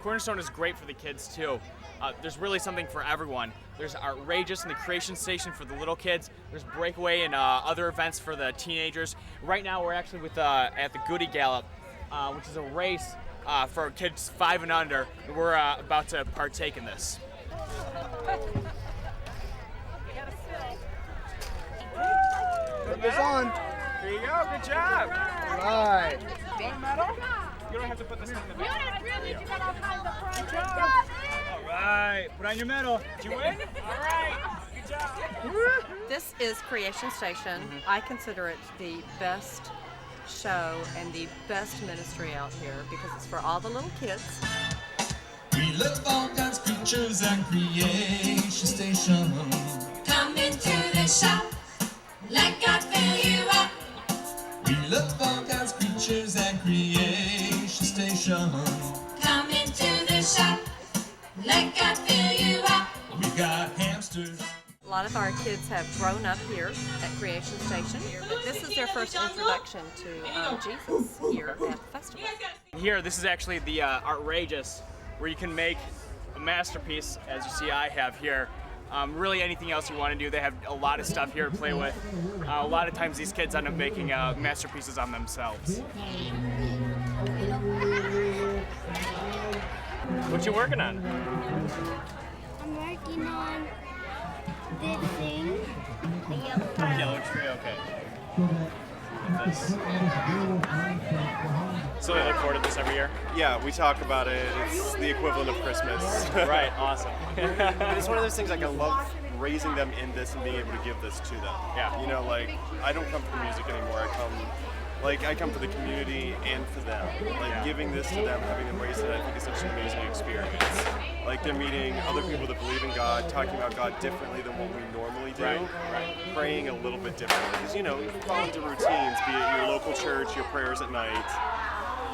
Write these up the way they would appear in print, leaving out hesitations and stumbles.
Cornerstone is great for the kids too. There's really something for everyone. There's Artrageous and the Creation Station for the little kids. There's Breakaway and other events for the teenagers. Right now we're actually at the Goody Gallop, which is a race for kids 5 and under. We're about to partake in this. Put this on. There you go, good job. All right. You want a medal? You don't have to put this in the medal. All right, put on your medal. Did you win? All right, good job. This is Creation Station. I consider it the best show and the best ministry out here because it's for all the little kids. We love all God's creatures and Creation Station. Come into the shop, let God fill you up. We love all God's creatures and Creation Station. Come into the shop, let God fill you up. We got hamsters. A lot of our kids have grown up here at Creation Station, but this is their first introduction to Jesus here at the festival. Here, this is actually the Artrageous, where you can make a masterpiece, as you see I have here. Really anything else you want to do, they have a lot of stuff here to play with. A lot of times these kids end up making masterpieces on themselves. What you working on? I'm working on this thing. The Yellow tree, okay. So they look forward to this every year? Yeah, we talk about it. It's the equivalent of Christmas. Right, awesome. It's one of those things, like, I love raising them in this and being able to give this to them. Yeah. You know, like, I don't come for the music anymore. I come for the community and for them. Like, giving this to them, having them raise it, I think is such an amazing experience. Like, they're meeting other people that believe in God, talking about God differently than what we normally do. Right. Praying a little bit differently. Because, you know, fall into routines, be it your local church, your prayers at night.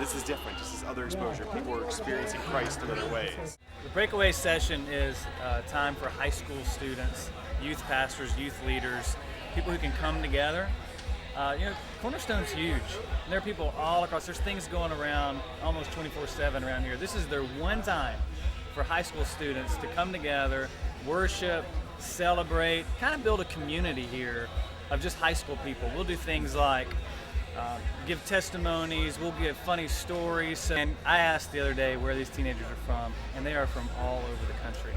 This is different. This is other exposure. People are experiencing Christ in other ways. The Breakaway session is time for high school students, youth pastors, youth leaders, people who can come together. Cornerstone's huge. And there are people all across. There's things going around almost 24/7 around here. This is their one time for high school students to come together, worship, celebrate, kind of build a community here of just high school people. We'll do things like give testimonies, we'll give funny stories. And I asked the other day where these teenagers are from, and they are from all over the country.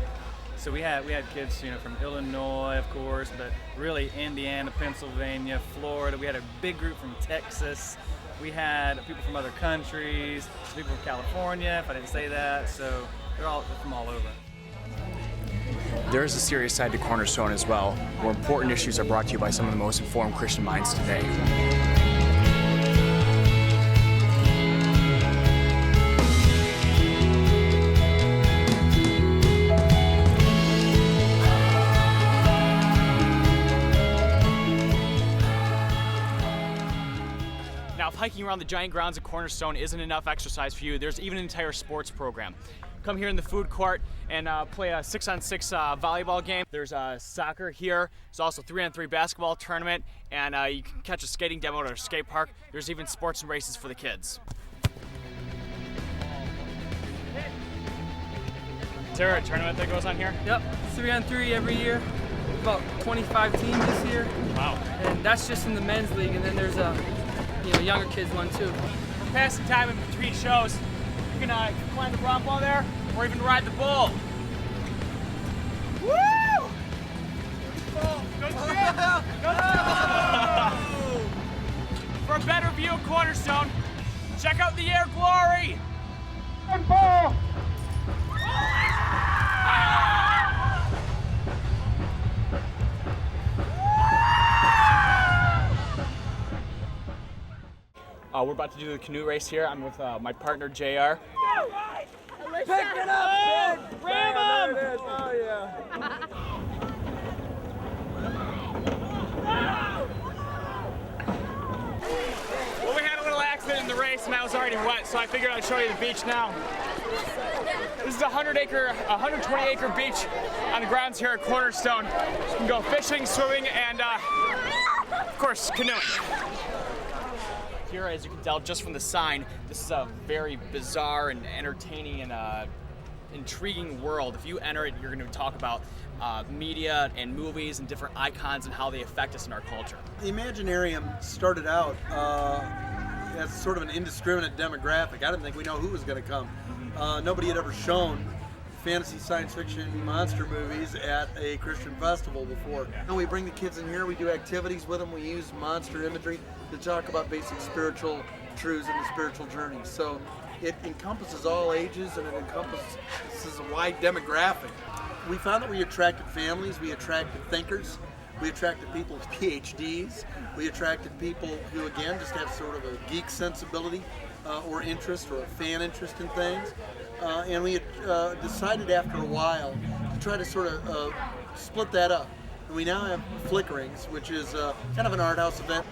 So we had kids, from Illinois, of course, but really Indiana, Pennsylvania, Florida. We had a big group from Texas. We had people from other countries, people from California, if I didn't say that. So they're from all over. There is a serious side to Cornerstone as well, where important issues are brought to you by some of the most informed Christian minds today. Now, if hiking around the giant grounds of Cornerstone isn't enough exercise for you, there's even an entire sports program. Come here in the food court and play a 6-on-6 volleyball game. There's soccer here. There's also 3-on-3 basketball tournament, and you can catch a skating demo at our skate park. There's even sports and races for the kids. Is there a tournament that goes on here? Yep, 3-on-3 every year. About 25 teams this year. Wow. And that's just in the men's league, and then there's a younger kids one too. For passing time in between shows, you can climb the bronc wall there, or even ride the bull. Woo! Go Jim! Go Jim! For a better view of Cornerstone, check out the Air Glory! And bull! We're about to do the canoe race here. I'm with my partner, JR. Pick it up, big! Ram him! There it is. Oh, yeah. Well, we had a little accident in the race and I was already wet, so I figured I'd show you the beach now. This is a 120-acre beach on the grounds here at Cornerstone. You can go fishing, swimming, and of course, canoeing. here, as you can tell just from the sign, this is a very bizarre and entertaining and intriguing world. If you enter it, you're going to talk about media and movies and different icons and how they affect us in our culture. The Imaginarium started out as sort of an indiscriminate demographic. I didn't think we know who was going to come. Nobody had ever shown fantasy, science fiction, monster movies at a Christian festival before. And we bring the kids in here, we do activities with them, we use monster imagery to talk about basic spiritual truths and the spiritual journey. So it encompasses all ages and it encompasses a wide demographic. We found that we attracted families, we attracted thinkers, we attracted people with PhDs, we attracted people who, again, just have sort of a geek sensibility or interest or a fan interest in things. And we decided after a while to try to sort of split that up. And we now have Flickerings, which is kind of an art house event.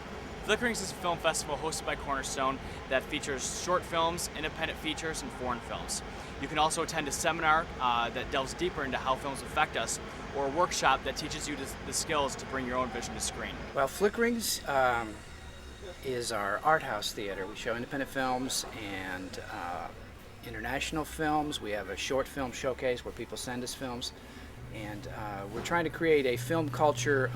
Flickerings is a film festival hosted by Cornerstone that features short films, independent features, and foreign films. You can also attend a seminar that delves deeper into how films affect us, or a workshop that teaches you the skills to bring your own vision to screen. Well, Flickerings is our art house theater. We show independent films and international films. We have a short film showcase where people send us films, and we're trying to create a film culture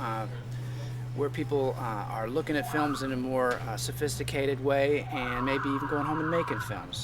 where people are looking at films in a more sophisticated way and maybe even going home and making films.